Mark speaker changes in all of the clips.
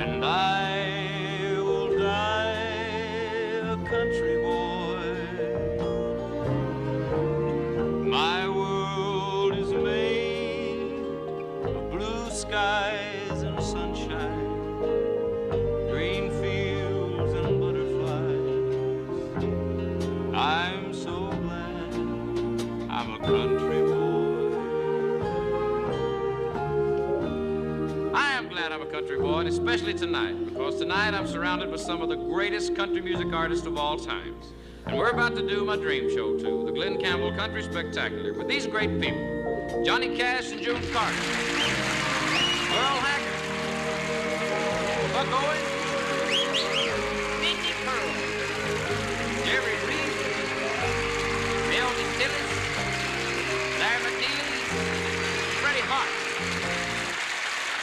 Speaker 1: and I will die a country boy. My world is made of blue skies and sunshine, green fields and butterflies. I'm so glad I'm a country boy. I am glad I'm a country boy, and especially tonight, because tonight I'm surrounded with some of the greatest country music artists of all times. And we're about to do my dream show, too, the Glen Campbell Country Spectacular, with these great people: Johnny Cash and June Carter, Merle Haggard, Buck Owens, Minnie, Jerry Reed, Mel Tillis, Freddy, Hart.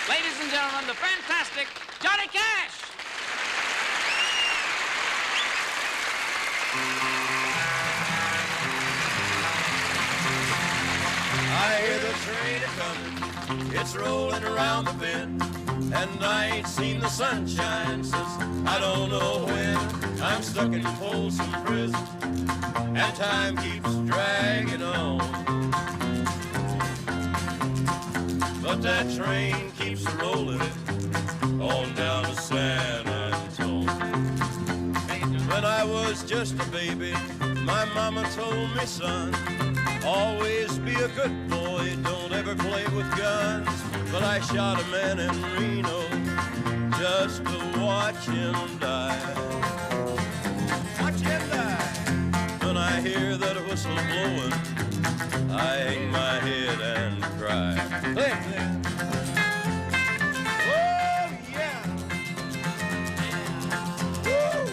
Speaker 1: Ladies and gentlemen, the fantastic Johnny Cash!
Speaker 2: I hear the train a-comin', it's rolling around the bend, and I ain't seen the sunshine since I don't know when. I'm stuck in Folsom Prison, and time keeps dragging on. But that train keeps rolling on down to San Antone. When I was just a baby, my mama told me, son, always be a good boy, don't ever play with guns. But I shot a man in Reno just to watch him die. Watch him die. When I hear that whistle blowing, I hang my head and cry. Play it, play it. Oh, yeah. Woo!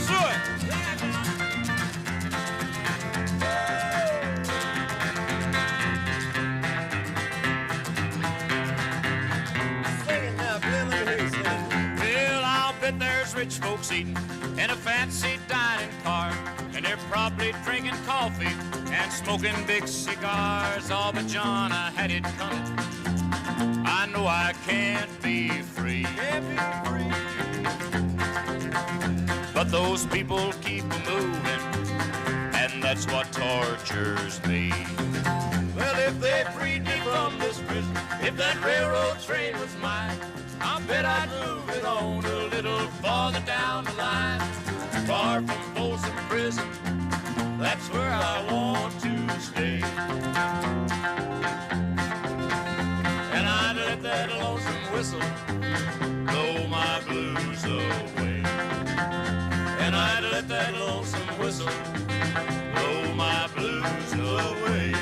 Speaker 2: So it. Sing it now, Glenn, let me hear you sing it.
Speaker 1: Well, I'll bet there's rich folks eating in a fancy dining car, and they're probably drinking coffee and smoking big cigars. Oh, but John, I had it coming. I know I can't be free.
Speaker 2: Can't be free.
Speaker 1: But those people keep moving, and that's what tortures me.
Speaker 2: Well, if they freed me from this prison, if that railroad train was mine, I bet I'd move it on a little farther down the line. Far from Folsom Prison, that's where I want to stay. And I'd let that lonesome whistle blow my blues away. And I'd let that lonesome whistle blow my blues away.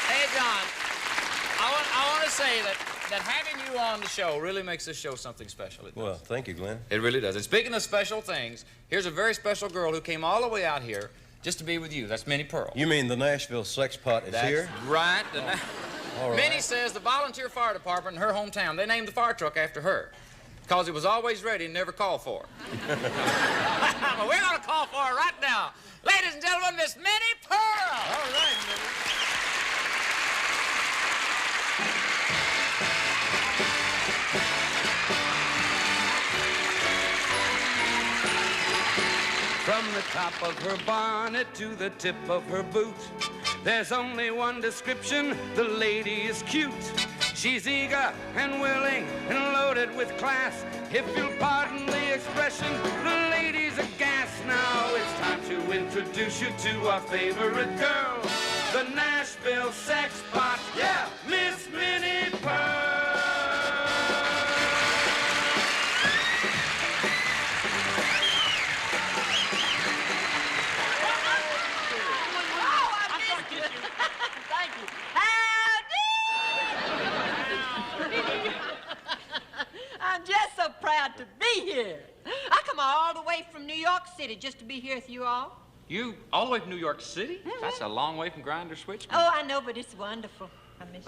Speaker 1: Hey, John, I want to say that having you on the show really makes this show something special. It does.
Speaker 2: Well, thank you, Glenn.
Speaker 1: It really does. And speaking of special things, here's a very special girl who came all the way out here just to be with you. That's Minnie Pearl.
Speaker 2: You mean the Nashville Sex Pot is here?
Speaker 1: That's right.
Speaker 2: All right.
Speaker 1: Minnie says the volunteer fire department in her hometown, they named the fire truck after her because it was always ready and never called for. Well, we're going to call for her right now. Ladies and gentlemen, Miss Minnie Pearl.
Speaker 2: All right, Minnie.
Speaker 3: From the top of her bonnet to the tip of her boot, there's only one description: the lady is cute. She's eager and willing and loaded with class. If you'll pardon the expression, the lady's a gas. Now it's time to introduce you to our favorite girl, the Nashville Sex Pot. Yeah, Miss Minnie Pearl.
Speaker 4: Thank you. Howdy! I'm just so proud to be here. I come all the way from New York City just to be here with you all.
Speaker 1: You all the way from New York City? That's a long way from Grinder Switch.
Speaker 4: Oh, I know, but it's wonderful.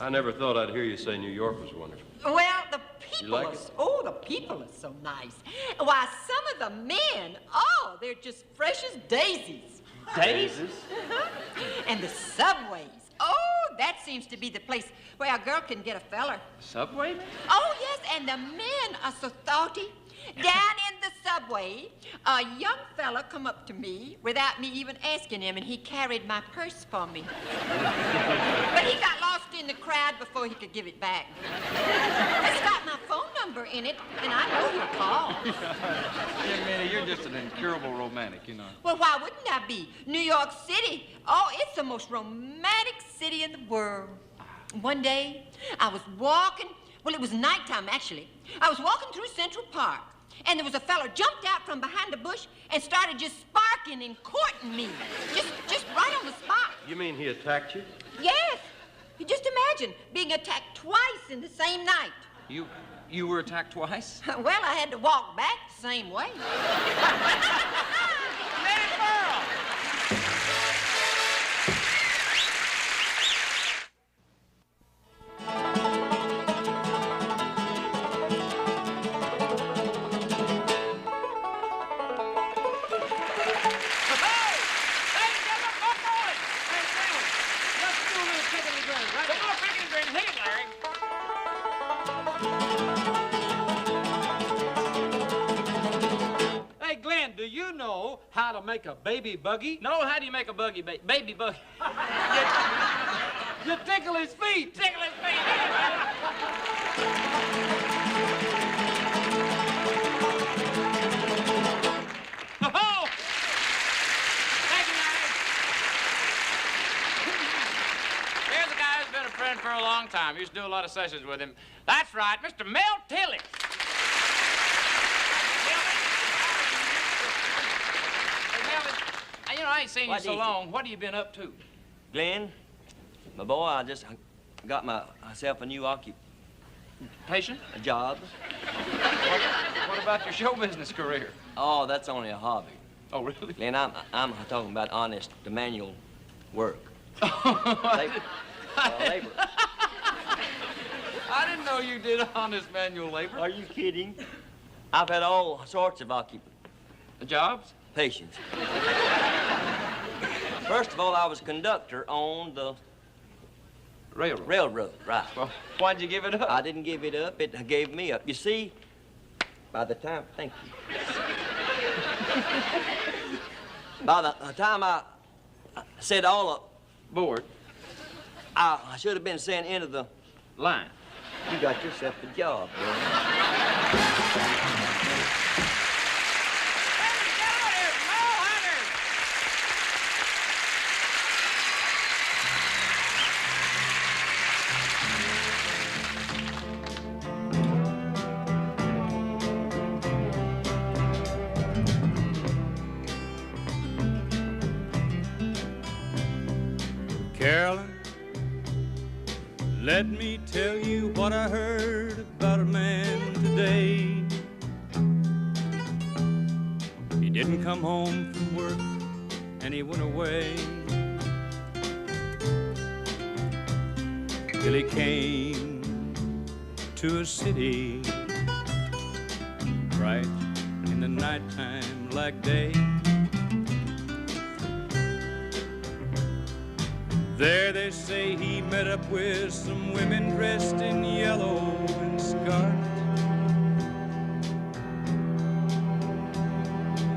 Speaker 5: I never thought I'd hear you say New York was wonderful.
Speaker 4: Well, the people
Speaker 5: like
Speaker 4: are...
Speaker 5: it?
Speaker 4: Oh, the people are so nice. Why, some of the men, oh, they're just fresh as daisies.
Speaker 5: Daisies?
Speaker 4: And the subways. Oh, that seems to be the place where a girl can get a feller.
Speaker 1: Subway?
Speaker 4: Oh, yes, and the men are so thoughty. Down in the subway, a young fella come up to me without me even asking him, and he carried my purse for me. But he got lost in the crowd before he could give it back. It's got my phone number in it, and I know you'll call.
Speaker 1: Yeah, Minnie, you're just an incurable romantic, you know.
Speaker 4: Well, why wouldn't I be? New York City, oh, it's the most romantic city in the world. One day, I was walking, well, it was nighttime, actually. I was walking through Central Park, and there was a fella jumped out from behind a bush and started just sparking and courting me. Just right on the spot.
Speaker 5: You mean he attacked you?
Speaker 4: Yes. You just imagine being attacked twice in the same night.
Speaker 1: You were attacked twice?
Speaker 4: Well, I had to walk back the same way.
Speaker 6: Do you know how to make a baby buggy?
Speaker 1: No, how do you make a baby buggy?
Speaker 6: You tickle his feet.
Speaker 1: Tickle his feet. Oh! Thank you, Larry. Here's a guy who's been a friend for a long time. Used to do a lot of sessions with him. That's right, Mr. Mel Tillis. You know, I ain't seen you so long. What have you been up to?
Speaker 7: Glenn, my boy, I just got myself a new
Speaker 1: Patient?
Speaker 7: a job.
Speaker 1: What about your show business career?
Speaker 7: Oh, that's only a hobby.
Speaker 1: Oh, really?
Speaker 7: Glenn, I'm talking about honest, the manual work. Labor. Labor.
Speaker 1: I didn't know you did honest manual labor.
Speaker 7: Are you kidding? I've had all sorts of
Speaker 1: Jobs?
Speaker 7: occupations. First of all, I was conductor on the railroad, right.
Speaker 1: Well, why'd you give it up?
Speaker 7: I didn't give it up. It gave me up. You see, by the time, thank you. By the time I said all up,
Speaker 1: Bored.
Speaker 7: I should have been sent into the
Speaker 1: Line.
Speaker 7: You got yourself a job, man.
Speaker 8: Carolyn, let me tell you what I heard about a man today. He didn't come home from work and he went away till he came to a city bright in the nighttime like day. There they say he met up with some women dressed in yellow and scarlet.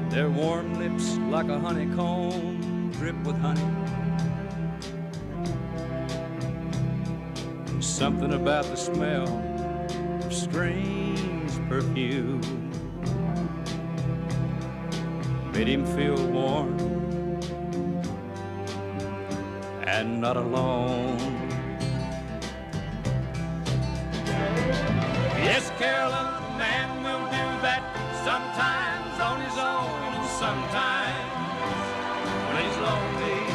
Speaker 8: Their warm lips like a honeycomb drip with honey. And something about the smell of strange perfume made him feel warm and not alone. Yes, Carolyn, a man will do that sometimes on his own and sometimes when he's lonely.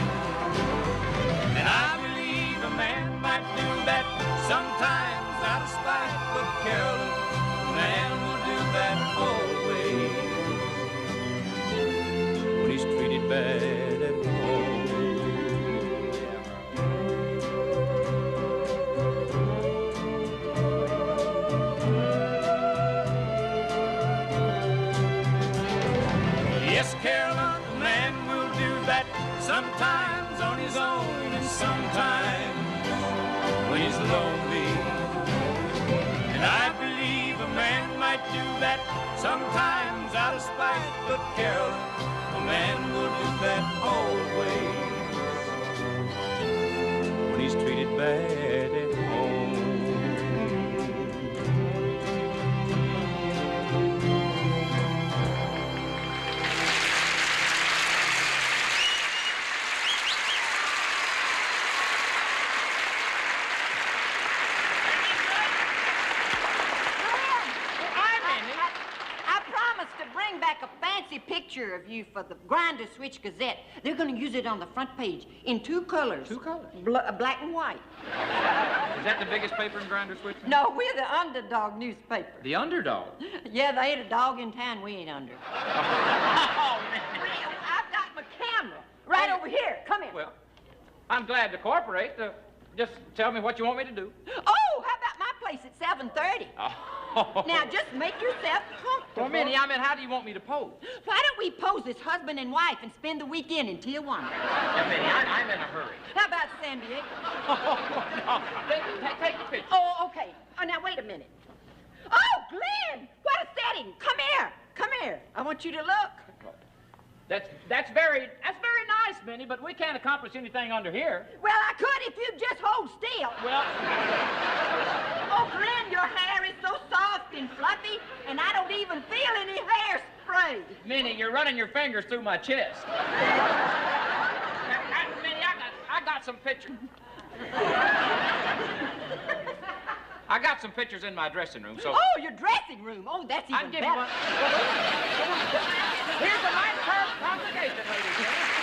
Speaker 8: And I believe a man might do that sometimes out of spite, but Carolyn, a man will do that always when he's treated bad when he's lonely. And I believe a man might do that sometimes out of spite, but Carolyn, a man will do that always when he's treated bad at home.
Speaker 4: Picture of you for the Grinder Switch Gazette. They're going to use it on the front page in 2 colors.
Speaker 1: 2 colors?
Speaker 4: Black and white.
Speaker 1: Is that the biggest paper in Grinder Switch?
Speaker 4: No, we're the underdog newspaper.
Speaker 1: The underdog?
Speaker 4: Yeah, they ain't a dog in town we ain't under. Oh, man. I've got my camera right over here. Come here.
Speaker 1: Well, I'm glad to cooperate. Just tell me what you want me to do.
Speaker 4: Oh, how about my place at 7:30?
Speaker 1: Oh.
Speaker 4: Now, just make yourself comfortable.
Speaker 1: Well, Minnie, I mean, how do you want me to pose?
Speaker 4: Why don't we pose as husband and wife and spend the weekend in Tijuana?
Speaker 1: Yeah, Minnie, I'm in a hurry.
Speaker 4: How about San Diego?
Speaker 1: No, take the picture.
Speaker 4: Oh, okay. Oh, now, wait a minute. Oh, Glenn! What a setting! Come here. Come here. I want you to look.
Speaker 1: That's very nice, Minnie, but we can't accomplish anything under here.
Speaker 4: Well, I could if you'd just hold still.
Speaker 1: Well...
Speaker 4: Oh, Glenn, your hair is so soft and fluffy, and I don't even feel any hairspray.
Speaker 1: Minnie, you're running your fingers through my chest. Minnie, I got some pictures. I got some pictures in my dressing room, so...
Speaker 4: Oh, your dressing room. Oh, that's even better.
Speaker 1: One. Here's a nice curved congregation, ladies and gentlemen.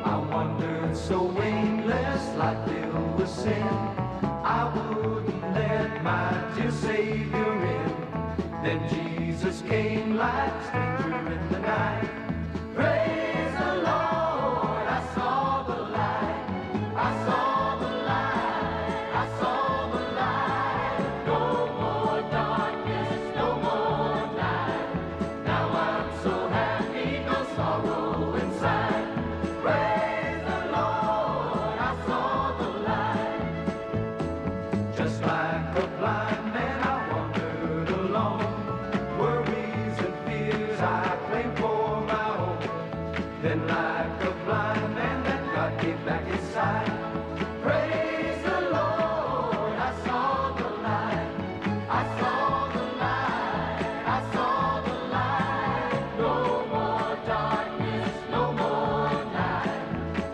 Speaker 9: I wandered so aimless, like filled with sin. I wouldn't let my dear Savior in. Then Jesus came like a stranger in the night. Praise the Lord, I saw the light. I saw the light. I saw the light. No more darkness, no more night. Now I'm so happy, no sorrow inside. Praise the Lord, I saw the light. Just like a blind man, I wandered alone. Worries and fears I claimed for my own. Then like a blind man, that God gave back his sight. Praise the Lord, I saw the light. I saw the light. I saw the light. No more darkness, no more night.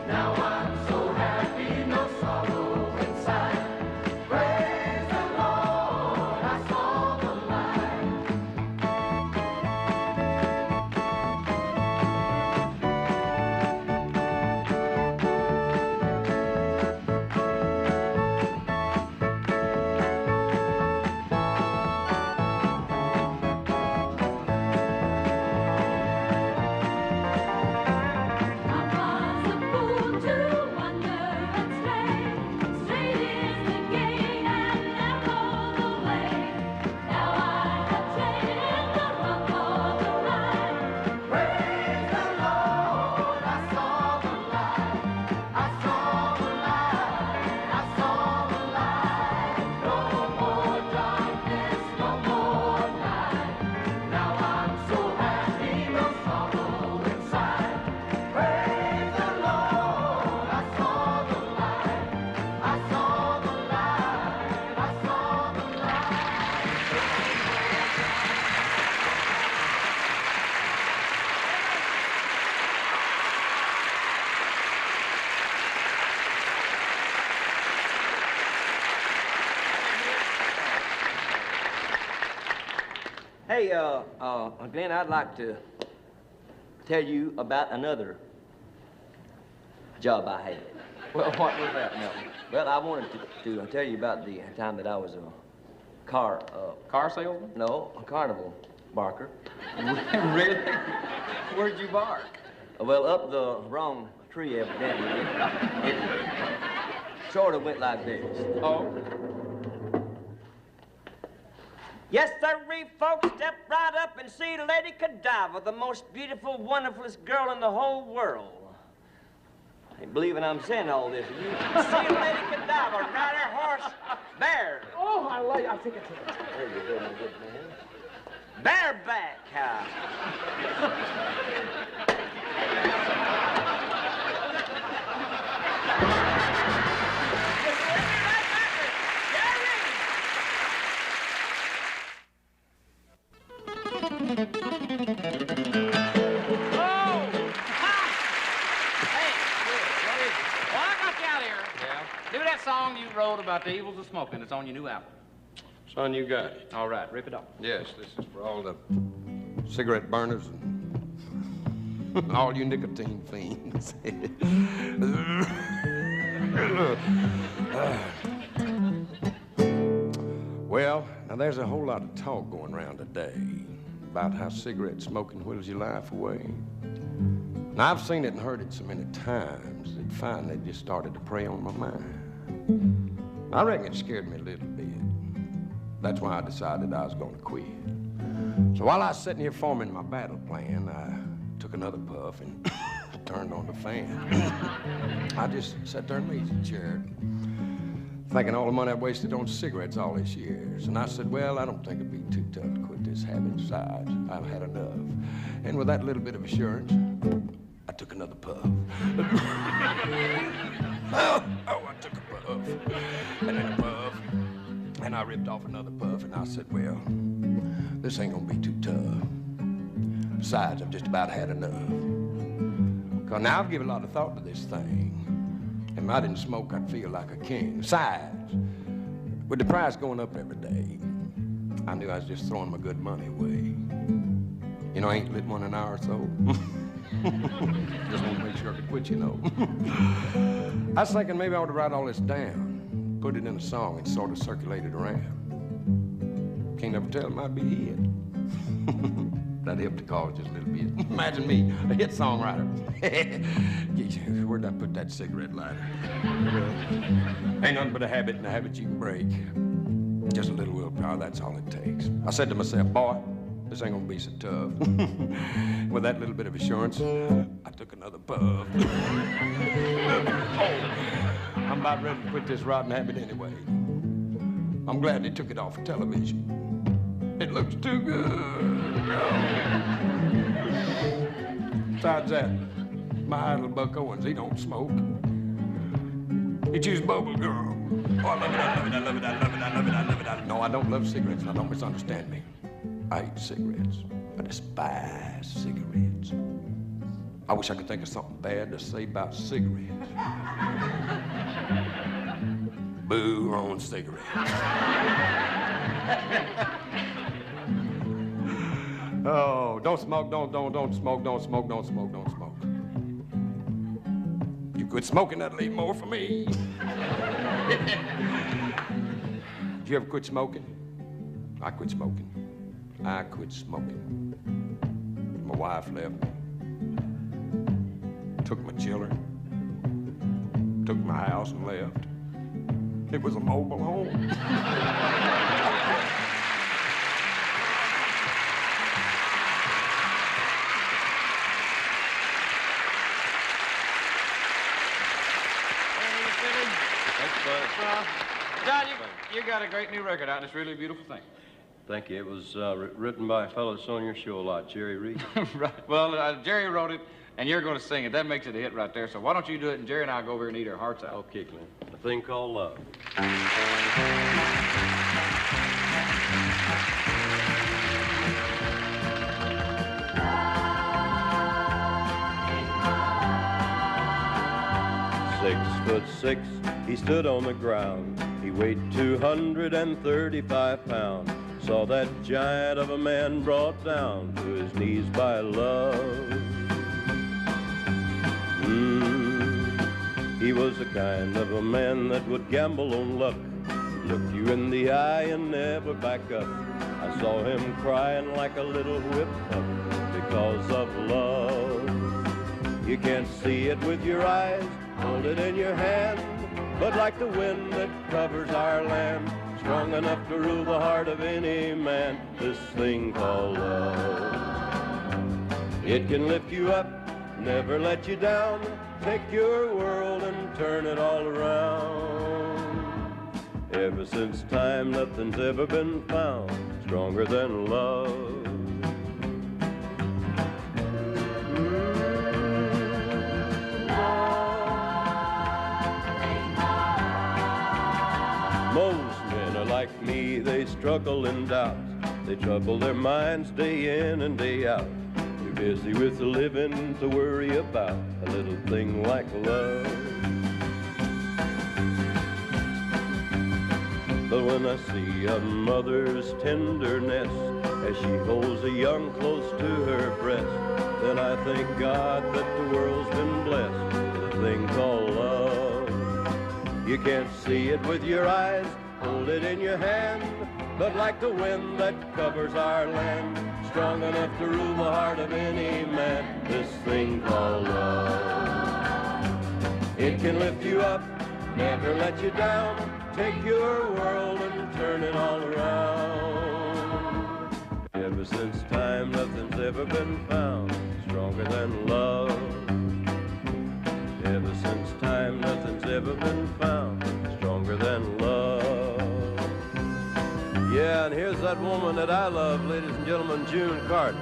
Speaker 9: Now I'm so happy, no sorrow inside. Praise the Lord, I saw the light. Praise the Lord, I saw the light. I saw the light. I saw the light. No more darkness, no more night. Now I'm so happy, no sorrow inside. Praise the Lord, I saw the light. I saw the light. I saw the light.
Speaker 7: Hey, Glenn, I'd like to tell you about another job I had.
Speaker 1: Well, what was that, Milton?
Speaker 7: Well, I wanted to tell you about the time that I was a car
Speaker 1: salesman?
Speaker 7: no, a carnival barker.
Speaker 1: Really? Where'd you bark?
Speaker 7: Well, up the wrong tree, evidently. It sort of went like this.
Speaker 1: Oh.
Speaker 7: Yes, sirree, folks, step right up and see Lady Godiva, the most beautiful, wonderfulest girl in the whole world. I ain't believing I'm saying all this. You see Lady Godiva ride her horse bare.
Speaker 6: Oh, I think it's it.
Speaker 7: There you go, my good man. Bareback cow.
Speaker 1: Do that song you wrote about the evils of smoking. It's on your new album.
Speaker 5: Son, you got it.
Speaker 1: All right, rip it off.
Speaker 5: Yes, this is for all the cigarette burners and all you nicotine fiends. Well, now there's a whole lot of talk going around today about how cigarette smoking whittles your life away. Now, I've seen it and heard it so many times that finally it just started to prey on my mind. I reckon it scared me a little bit. That's why I decided I was going to quit. So while I was sitting here forming my battle plan, I took another puff and turned on the fan. I just sat there in the easy chair, thinking all the money I've wasted on cigarettes all these years. And I said, well, I don't think it'd be too tough to quit this habit. Besides, I've had enough. And with that little bit of assurance, I took another puff. I took a puff, and then a puff, and I ripped off another puff, and I said, well, this ain't gonna be too tough. Besides, I've just about had enough. Because now I've given a lot of thought to this thing. And if I didn't smoke, I'd feel like a king. Besides, with the price going up every day, I knew I was just throwing my good money away. You know, I ain't lit one an hour or so. Just want to make sure I could quit, you know. I was thinking maybe I ought to write all this down, put it in a song, and sort of circulate it around. Can't never tell, it might be a hit. That'd help the cause just a little bit. Imagine me, a hit songwriter. Where'd I put that cigarette lighter? Ain't nothing but a habit, and a habit you can break. Just a little willpower, that's all it takes. I said to myself, boy, this ain't gonna be so tough. With that little bit of assurance, I took another puff. I'm about ready to quit this rotten habit anyway. I'm glad they took it off of television. It looks too good. Besides that, my idol Buck Owens, he don't smoke. He chews bubble gum. Oh, I love it, I love it, I love it, I love it, I love it, I love it. No, I don't love cigarettes. Now, don't misunderstand me. I hate cigarettes. I despise cigarettes. I wish I could think of something bad to say about cigarettes. Boo on cigarettes. Oh, don't smoke, don't smoke, don't smoke. You quit smoking, that'll leave more for me. Did you ever quit smoking? I quit smoking. I quit smoking. My wife left me. Took my children. Took my house and left. It was a mobile home.
Speaker 1: John, you got a great new record out, and it's really a beautiful thing.
Speaker 5: Thank you. It was written by a fellow that's on your show a lot, Jerry Reed.
Speaker 1: Right. Well, Jerry wrote it, and you're going to sing it. That makes it a hit right there. So why don't you do it, and Jerry and I'll go over and eat our hearts out.
Speaker 5: Okay, Glenn. A thing called love. 6'6", he stood on the ground. He weighed 235 pounds. Saw that giant of a man brought down to his knees by love. He was the kind of a man that would gamble on luck, look you in the eye and never back up. I saw him crying like a little whipped pup because of love. You can't see it with your eyes, hold it in your hand, but like the wind that covers our land,
Speaker 2: strong enough to rule the heart of any man, this thing called love. It can lift you up, never let you down, take your world and turn it all around. Ever since time, nothing's ever been found stronger than love. Most men are like me, they struggle in doubt. They trouble their minds day in and day out. Too busy with the living to worry about a little thing like love. But when I see a mother's tenderness as she holds a young close to her breast, then I thank God that the world's been blessed with a thing called love. You can't see it with your eyes, hold it in your hand, but like the wind that covers our land, strong enough to rule the heart of any man, this thing called love. It can lift you up, never let you down, take your world and turn it all around. Ever since time, nothing's ever been found stronger than love. Ever since time, nothing's ever been found stronger than love. Yeah, and here's that woman that I love, ladies and gentlemen, June Carter.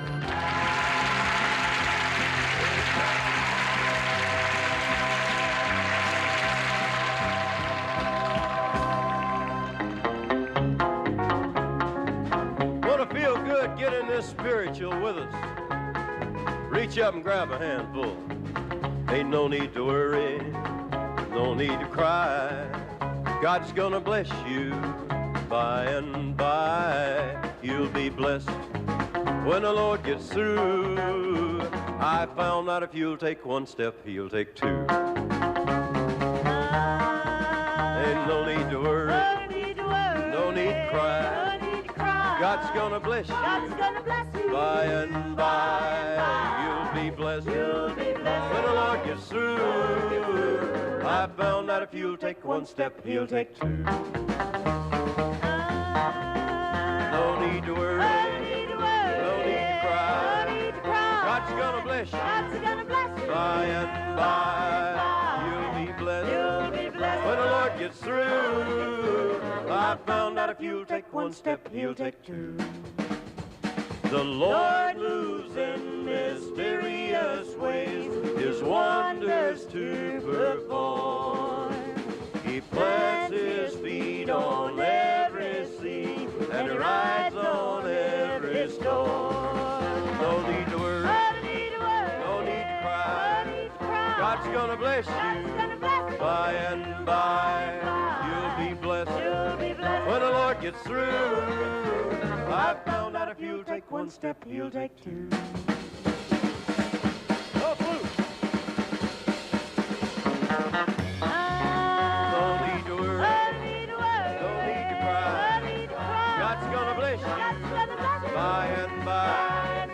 Speaker 2: Want to feel good? Get in this spiritual with us. Reach up and grab a handful. Ain't no need to worry, no need to cry. God's gonna bless you by and by. You'll be blessed when the Lord gets through. I found out if you'll take one step, He'll take two. Ain't no need to worry, no need to cry. God's gonna bless you by and by. You'll be blessed when the Lord gets through. I found out if you'll take one step, He'll take two. No need to worry, no need to cry. God's gonna bless you by and by. You'll be blessed when the Lord gets through. I found out if you'll take one step, He'll take two. The Lord moves in mysterious ways, His wonders to perform. He plants His feet on every sea, and He rides on every storm. No need to worry, no need to cry. God's gonna bless you by and by. You'll be blessed when the Lord gets through. I found out if you'll take one step, He'll take two. Oh, blue. No need to worry, no need to cry. God's gonna bless you by and by.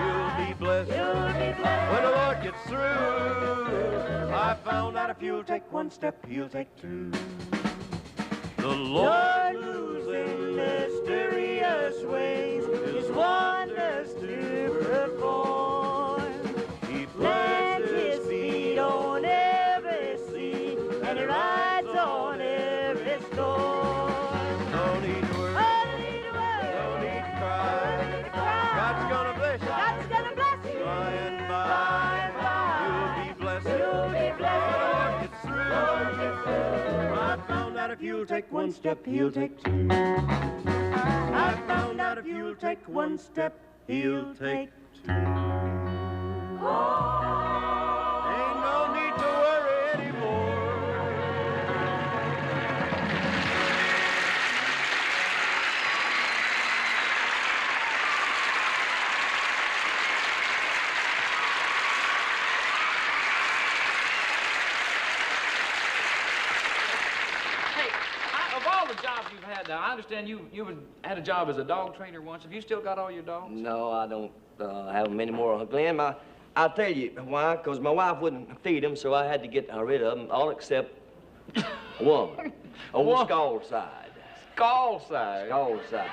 Speaker 2: You'll be blessed when the Lord gets through. I found out if you'll take one step, He'll take two. The Lord moves in mysterious ways, His wonders to perform. He plants His feet on every sea, and He rides on every storm. No need to worry, no need to cry. God's gonna bless you by and by. You'll be blessed when the Lord gets through. I found out if you'll take one step, He'll take two. I found out if you'll take one step, He'll take two. Ain't no need to worry anymore.
Speaker 6: Of all the jobs you've had now, I understand you had a job as a dog trainer once. Have you still got all your dogs?
Speaker 7: No, I don't have many more. Glenn, I'll tell you why, because my wife wouldn't feed them, so I had to get rid of them, all except one on the Skull side.
Speaker 6: Skullside.
Speaker 7: Skullside.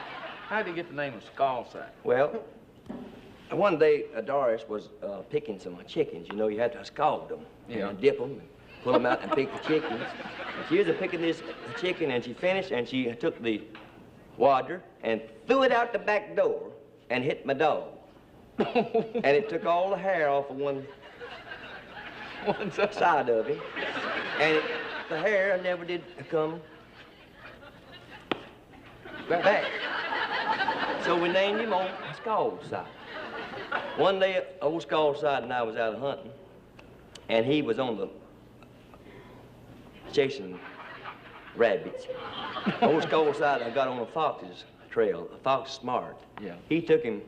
Speaker 6: How did you get the name of Skullside?
Speaker 7: Well, one day Doris was picking some chickens. You know, you had to scald them.
Speaker 6: Yeah.
Speaker 7: And dip them, and pull them out and pick the chickens. And she was picking this chicken, and she finished, and she took the water and threw it out the back door and hit my dog. And it took all the hair off of one side of him. And the hair never did come back. So we named him on Skullside. One day, old Skullside and I was out hunting, and he was on the chasing rabbits. Old Skullside, I got on a fox's trail, a fox smart.
Speaker 6: Yeah.
Speaker 7: He took him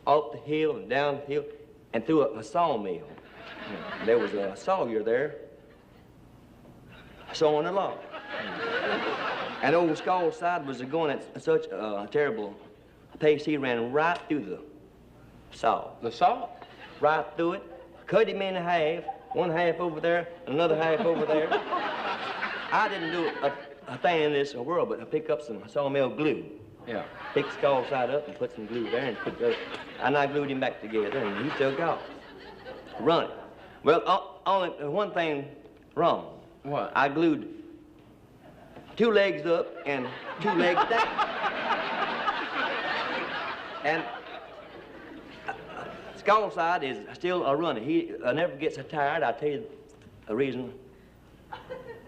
Speaker 7: off the hill and down the hill and through a sawmill. Yeah. There was a sawyer there sawing a log. And old Skullside was going at such a terrible pace, he ran right through the saw.
Speaker 6: The saw?
Speaker 7: Right through it, cut him in half, one half over there, another half over there. I didn't do a thing in this world, but I pick up some sawmill glue.
Speaker 6: Yeah.
Speaker 7: Pick Skullside up and put some glue there and put the, and I glued him back together, and he took off, running. Well, only one thing wrong.
Speaker 6: What?
Speaker 7: I glued 2 legs up and 2 legs down. And Skullside is still a runner. He never gets tired. I'll tell you the reason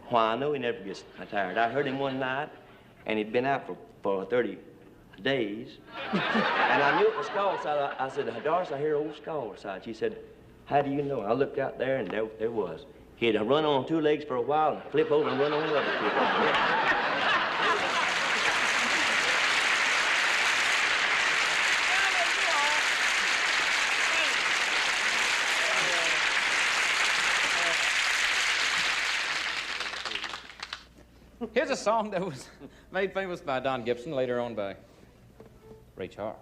Speaker 7: why I know he never gets tired. I heard him one night, and he'd been out for 30 days. And I knew it was Skullside. I said, Doris, I hear old Skullside. She said, how do you know? I looked out there, and there was. He'd run on 2 legs for a while and flip over and run on the other 2 legs.
Speaker 1: Here's a song that was made famous by Don Gibson, later on by Ray Charles.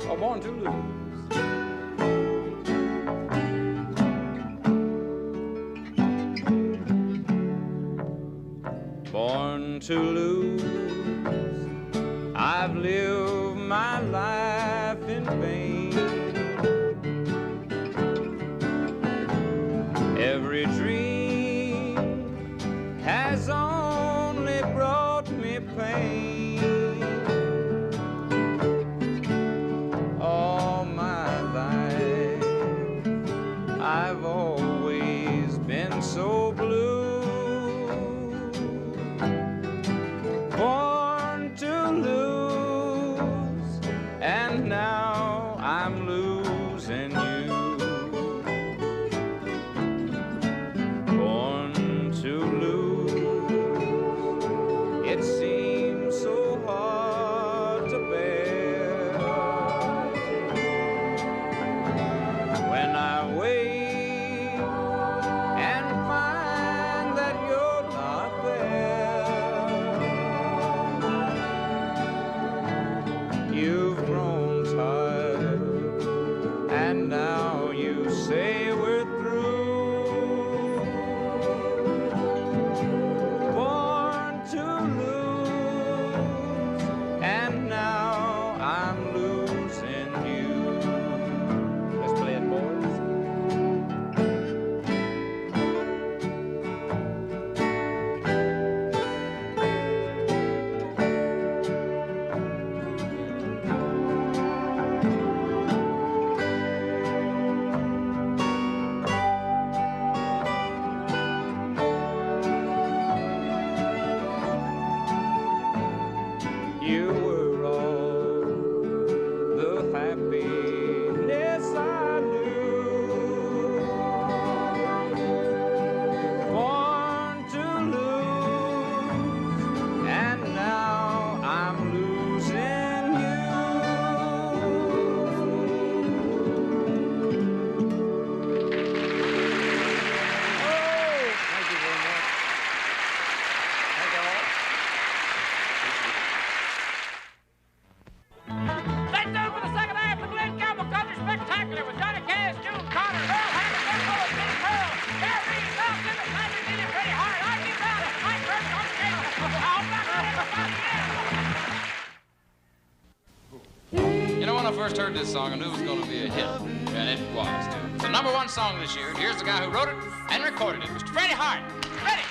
Speaker 1: Oh, Born to Lose. Born to lose, I've lived my life in vain. Every dream has only brought me pain. All my life I've always been so blue. Born to lose. first heard this song, I knew it was going to be a hit. And it was, too. It's the #1 song this year. And here's the guy who wrote it and recorded it, Mr. Freddie Hart. Freddie!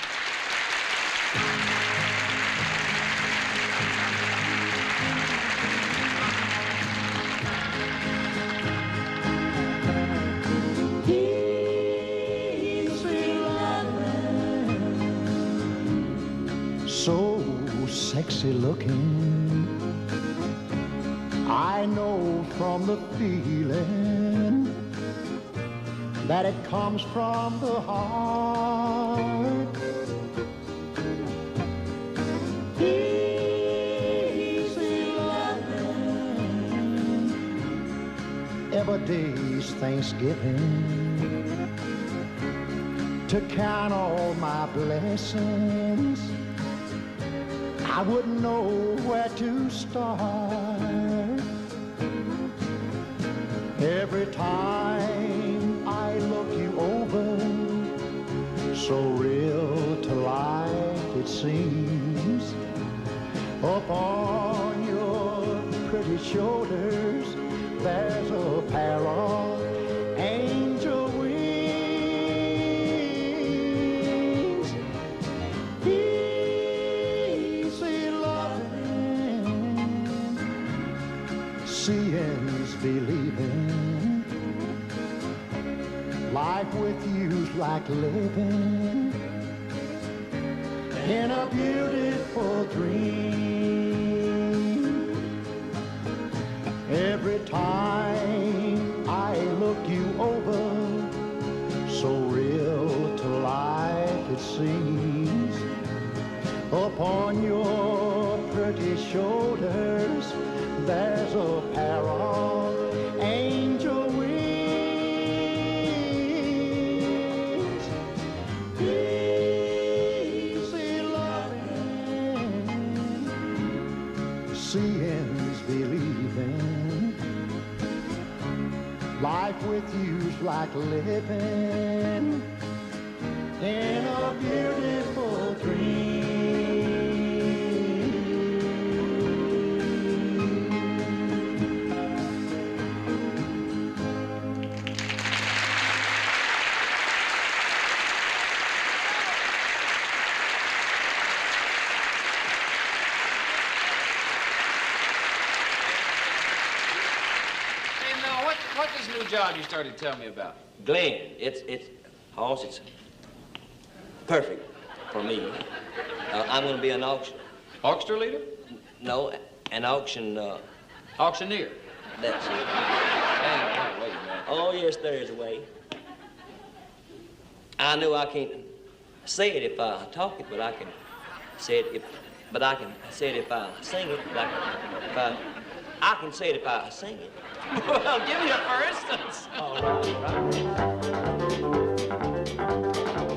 Speaker 9: So sexy looking, I know from the feeling that it comes from the heart. Easy loving, every day's Thanksgiving, to count all my blessings, I wouldn't know where to start. Every time I look you over, so real to life it seems. Upon your pretty shoulders, there's a pair of angel wings. Easy loving, seeing's believing. Life with you's like living in a beautiful dream. Every time I look you over, so real to life it seems. Upon your pretty shoulders, there's a pair of angel wings. Easy loving, seeing's believing. Life with you's like living in a beautiful dream.
Speaker 6: What's this new job you started telling me about?
Speaker 7: Glenn, it's perfect for me. I'm going to be an auction.
Speaker 6: Orchestra leader?
Speaker 7: No, an auction,
Speaker 6: Auctioneer.
Speaker 7: that's it.
Speaker 6: Hey, wait a minute.
Speaker 7: Oh, yes, there is a way. I know I can't say it if I talk it, but I can say it if I sing it, I can say it if I sing it.
Speaker 6: Well, give me a for instance.
Speaker 7: All right.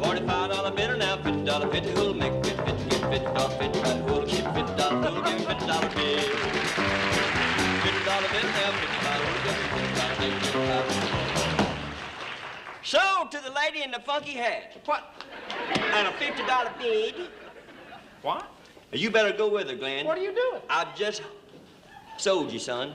Speaker 7: $45 bitter now, $50, 50 who'll make it, 50, get $50, 50, who'll keep $50, who'll give me $50 bill. $50 bitter now, $50, who'll give me $50. Sold to the lady in the funky hat.
Speaker 6: What?
Speaker 7: And a $50 bid.
Speaker 6: What?
Speaker 7: You better go with her, Glenn.
Speaker 6: What are you doing?
Speaker 7: I just sold you, son.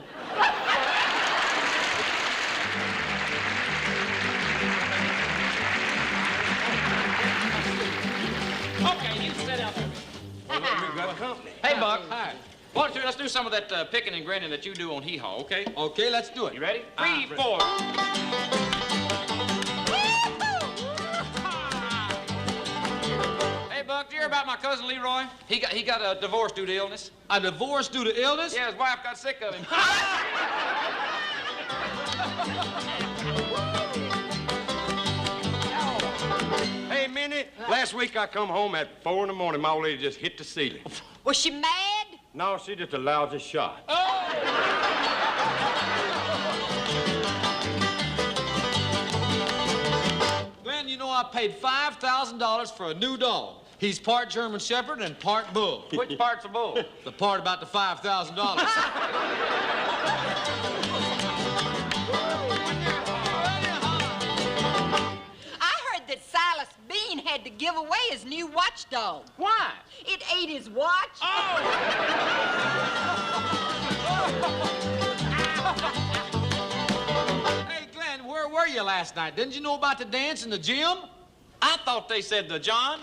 Speaker 6: Okay, you sit out there.
Speaker 1: Hey, Buck. Hi. Why don't you, let's do some of that picking and grinning that you do on hee-haw, okay?
Speaker 6: Okay, let's do it.
Speaker 1: You ready? 3, 4. Hey, Buck, did you hear about my cousin Leroy? He got a divorce due to illness.
Speaker 6: A divorce due to illness?
Speaker 1: Yeah, his wife got sick of him.
Speaker 5: Hey, Minnie, last week I come home at 4 in the morning. My old lady just hit the ceiling.
Speaker 4: Was she mad?
Speaker 5: No, she just a lousy shot.
Speaker 6: Glenn, you know I paid $5,000 for a new dog. He's part German Shepherd and part bull.
Speaker 1: Which part's a bull?
Speaker 6: The part about the $5,000.
Speaker 4: That Silas Bean had to give away his new watchdog.
Speaker 6: Why?
Speaker 4: It ate his watch.
Speaker 6: Oh! you last night. Didn't you know about the dance in the gym?
Speaker 1: I thought they said the John.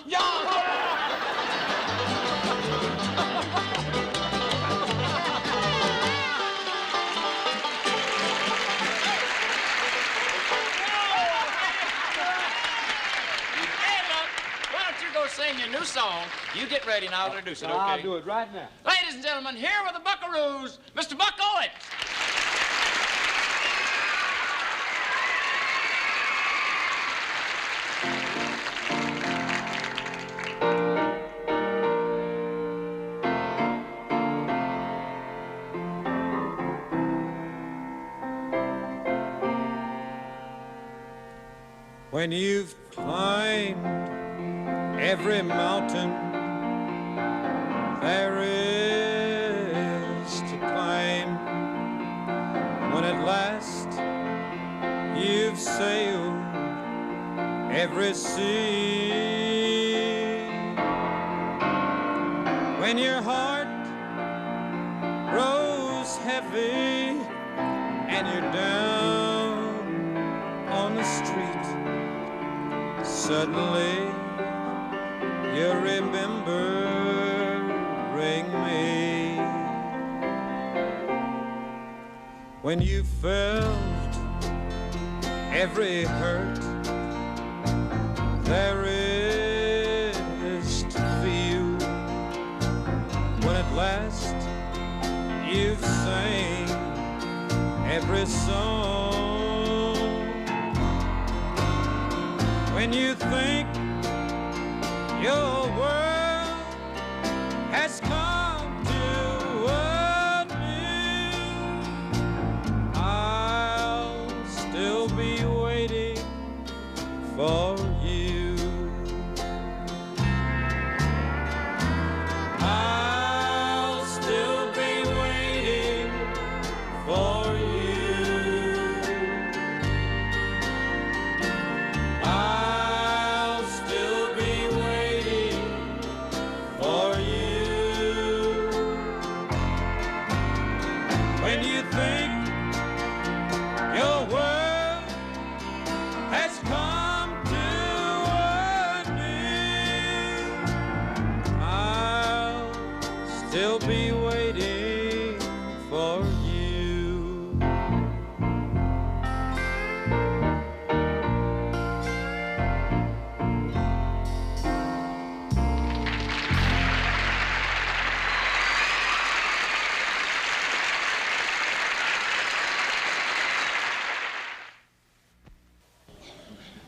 Speaker 1: Go sing your new song. You get ready and I'll introduce it, okay?
Speaker 6: I'll do it right now.
Speaker 1: Ladies and gentlemen, here with the Buckaroos, Mr. Buck Owens.
Speaker 10: When you've climbed every mountain there is to climb, when at last you've sailed every sea, when your heart grows heavy and you're down on the street, suddenly you remembering me. When you felt every hurt there is to feel, when at last you've sang every song, when you think your world has come to an end, I'll still be waiting for you. I'll still be waiting for you. I'll still be waiting for you. When you think your world has come to an end, I'll still be waiting for you.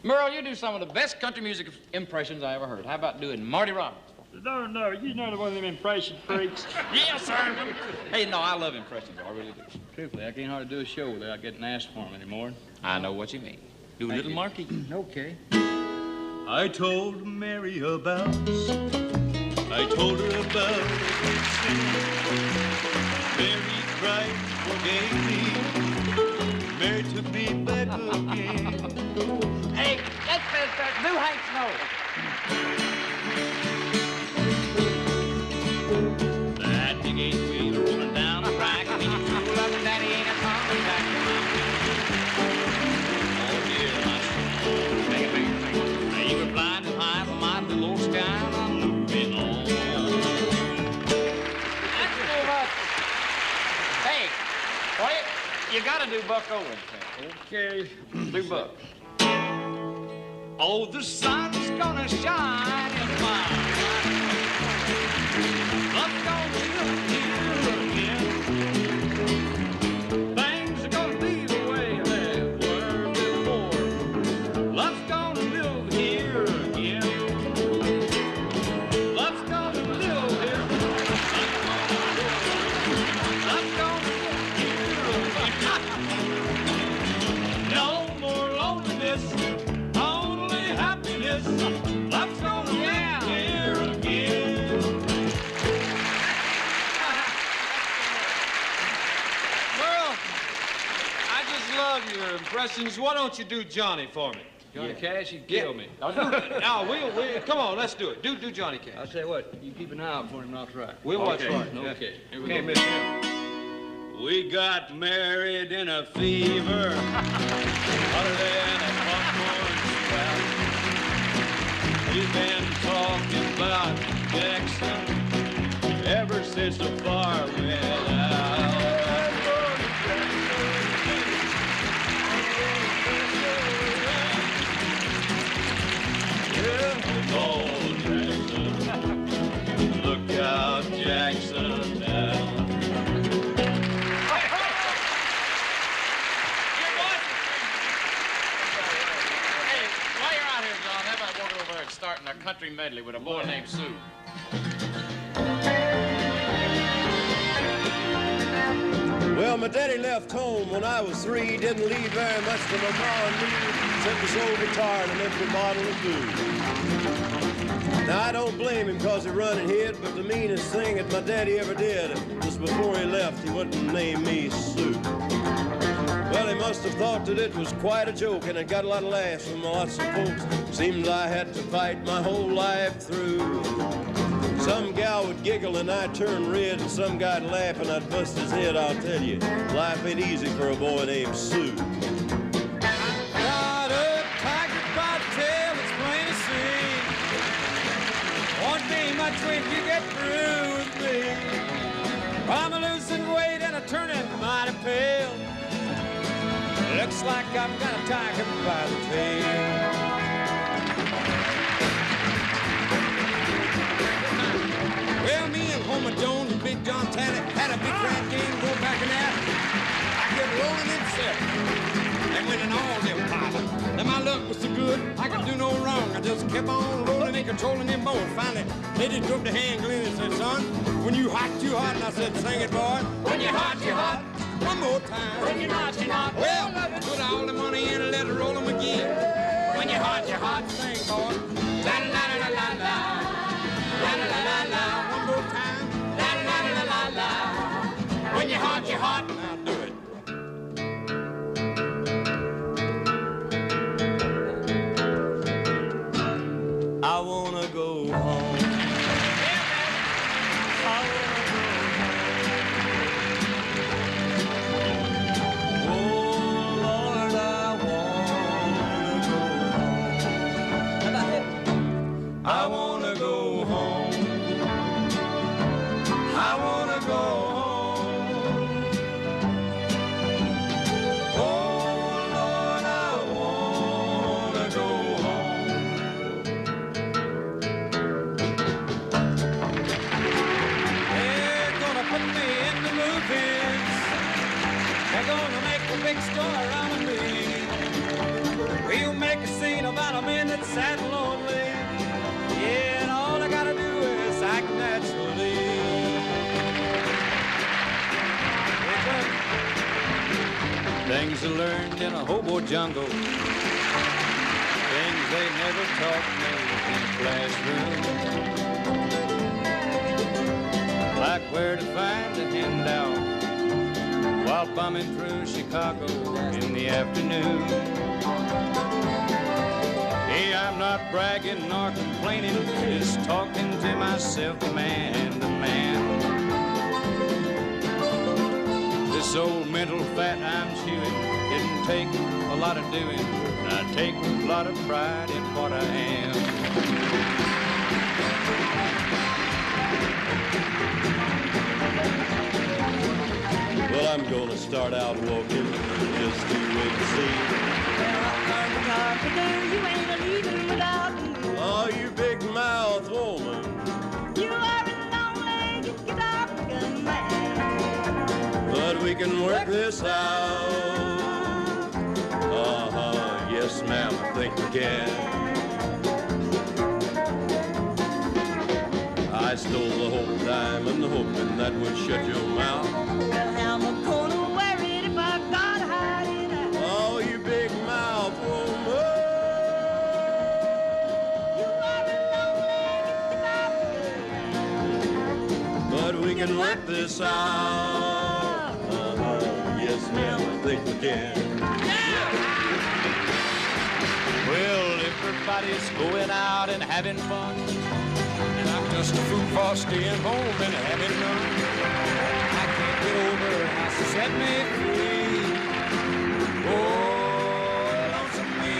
Speaker 1: Merle, you do some of the best country music impressions I ever heard. How about doing Marty Robbins?
Speaker 11: No, you're not one of them impression freaks.
Speaker 1: Yes, sir. Hey, no, I love impressions. I really do.
Speaker 11: Truthfully, I can't hardly do a show without getting asked for them anymore.
Speaker 1: I know what you mean. Do a little Marquis.
Speaker 11: Okay.
Speaker 2: I told Mary about us. I told her about sin. Mary cried, forgave me. Mary took me back again.
Speaker 1: Hey, that's New Hank Snow.
Speaker 11: That big eight wheeler rolling down the track. I mean, you fool up and daddy ain't a coming back. Oh, dear, my son. Take a big thing. Now, you were flying too high for my little old sky, and I'm moving on.
Speaker 1: That's too much. Hey, boy, you gotta do Buck Owens.
Speaker 11: Okay.
Speaker 1: Do Buck.
Speaker 11: Oh, the sun's gonna shine in mine. Love's gonna look here again. Things are gonna be the way they were before. Love's gonna live here again. Love's gonna live here. Love's gonna live here again. No more loneliness. Happiness, love's gonna live here again.
Speaker 6: Merle, I just love your impressions. Why don't you do Johnny for me?
Speaker 11: Johnny Cash, he'd kill me.
Speaker 6: No, we'll come on, let's do it. Do Johnny Cash.
Speaker 11: I'll tell you what, you keep an eye out for him and I'll try.
Speaker 6: We'll watch for it.
Speaker 11: Okay, here we
Speaker 6: Can't
Speaker 11: go.
Speaker 6: miss him.
Speaker 2: We got married in a fever, hotter than
Speaker 8: so far without. Oh, Jackson, look out, Jackson, now.
Speaker 1: Starting a country medley with a boy named Sue.
Speaker 2: Well, my daddy left home when I was 3. He didn't leave very much to my ma and me, except his old guitar and an empty bottle of booze. Now, I don't blame him because he run and hid, but the meanest thing that my daddy ever did was before he left, he went and named me Sue. Well, he must have thought that it was quite a joke, and it got a lot of laughs from lots of folks. Seems I had to fight my whole life through. Some gal would giggle and I'd turn red, and some guy'd laugh and I'd bust his head. I'll tell you, life ain't easy for a boy named Sue.
Speaker 10: Got a tiger by the tail, it's plain to see. One day, my twin, you get through with me. I'm losing weight and I'm turning mighty pale. Looks like I've got a tiger by the tail. Well, me and Homer Jones and Big John Talley had a big grand game go back in there. I kept rolling in seven and winning all them pilots. Then my luck was so good, I could do no wrong. I just kept on rolling and controlling them boys. Finally, they just dropped the hand Glen and said, son, when you hot, you hot. And I said, sing it, boy. When you hot, you hot. One more time. When you're not, you're not. Well, put all the money in and let it roll them again. When you're hot, sing, boy. La la la la la la. La la la la la. One more time. La la la la la la. When you're hot, you're hot. Now do it.
Speaker 2: I wanna go home.
Speaker 10: I wanna go home. I wanna go home. Oh Lord, I wanna go home. They're gonna put me in the movies. They're gonna make a big story out of me. We'll make a scene about a man that's sad and lonely. Yeah, and all I gotta do is act naturally. Things I learned in a hobo jungle. Things they never taught me in a classroom. Like where to find a handout while bumming through Chicago in the afternoon. Hey, I'm not bragging nor complaining, just talking to myself, man to man. This old mental fat I'm chewing didn't take a lot of doing. I take a lot of pride in what I am.
Speaker 2: Well, I'm gonna start out walking, just to wait and see.
Speaker 12: You ain't a leaving without me.
Speaker 2: Oh, you big mouth woman.
Speaker 12: You are a long-legged guitar-picking man.
Speaker 2: But we can work this out. Yes, ma'am, I think we can. I stole the whole diamond, hoping that would shut your mouth.
Speaker 12: Well, how am I gonna wear it if I gotta hide it out?
Speaker 2: Oh, you big mouth woman.
Speaker 12: You are a long-legged guitar-picking man.
Speaker 2: But we can work this out. Yes, ma'am, I think we can.
Speaker 10: Well, everybody's going out and having fun, and I'm just a fool for staying home and having none. I can't get over how she set me free. Oh, lonesome me.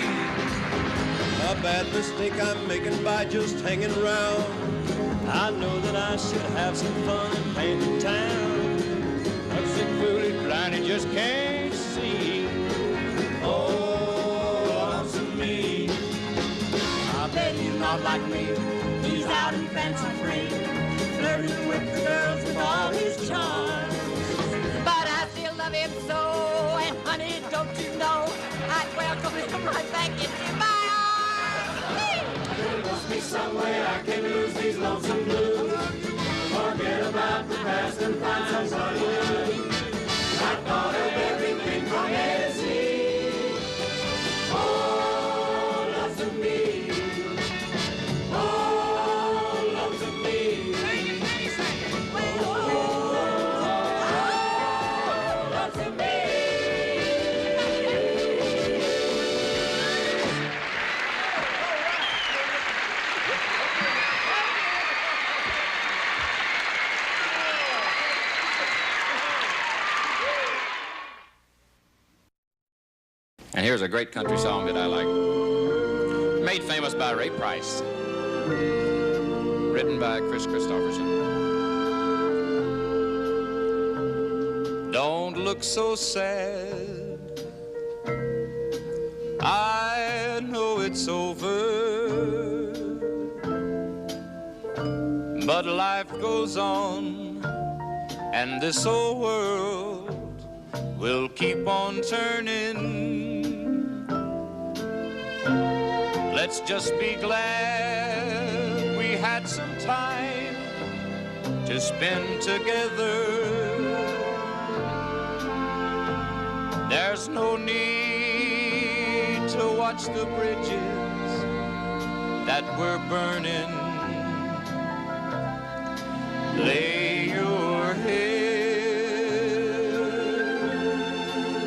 Speaker 2: A bad mistake I'm making by just hanging around. I know that I should have some fun in painting town.
Speaker 11: A sick, foolish, blind, he just can't see.
Speaker 2: Oh, lonesome me.
Speaker 12: I bet he's not like me. He's out and fancy free, flirting with the girls with all his charms.
Speaker 4: But I still love him so, and honey, don't you know, I'd welcome him right back into my arms.
Speaker 9: There must be some way I can lose these lonesome blues. Forget about the past and find somebody new. I thought of everything from A to Z. Oh, lonesome me. Oh, lonesome me. Oh, lonesome me.
Speaker 1: And here's a great country song that I like. Made famous by Ray Price. Written by Chris Christopherson. Don't look so sad. I know it's over. But life goes on, and this old world will keep on turning. Let's just be glad we had some time to spend together. There's no need to watch the bridges that we're burning. Lay your head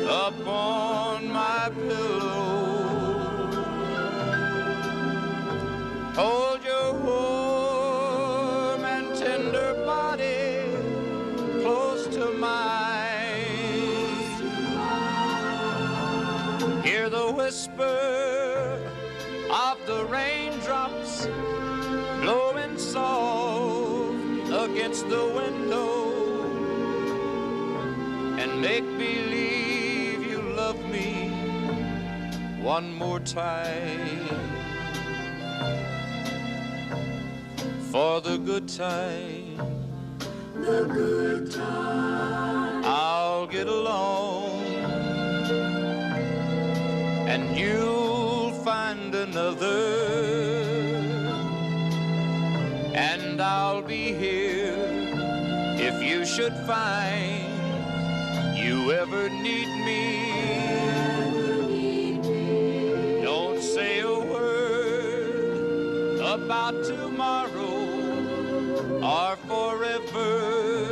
Speaker 1: upon my pillow. Hold your warm and tender body close to mine. Hear the whisper of the raindrops blowing soft against the window, and make believe you love me one more time. For the good time, I'll get along, and you'll find another, and I'll be here if you should find you ever need me. Don't say a word about tomorrow or forever.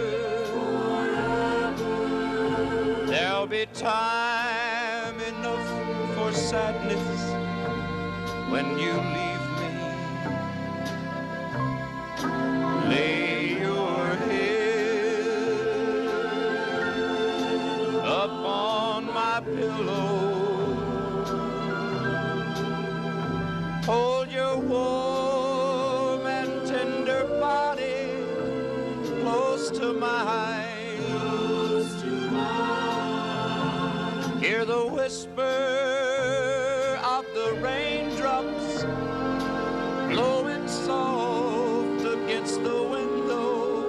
Speaker 1: There'll be time enough for sadness when you leave me. Lay your head upon my pillow. Hold your warm and tender body close to mine. Hear the whisper of the raindrops blowing soft against the window,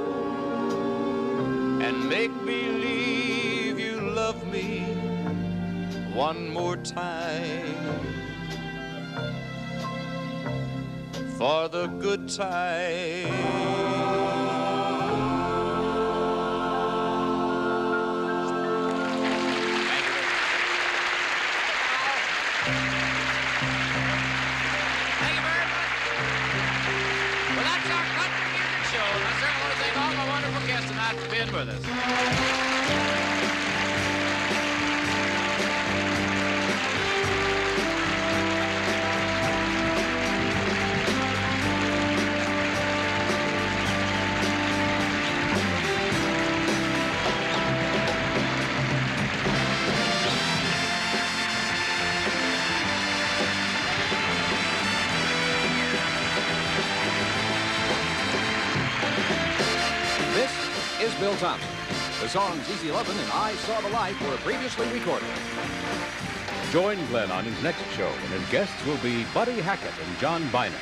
Speaker 1: and make believe you love me one more time. For the good time. Tonight for being with us.
Speaker 13: Earl Thompson. The songs Easy Lovin' and I Saw the Light were previously recorded.
Speaker 14: Join Glen on his next show, and his guests will be Buddy Hackett and John Bynum.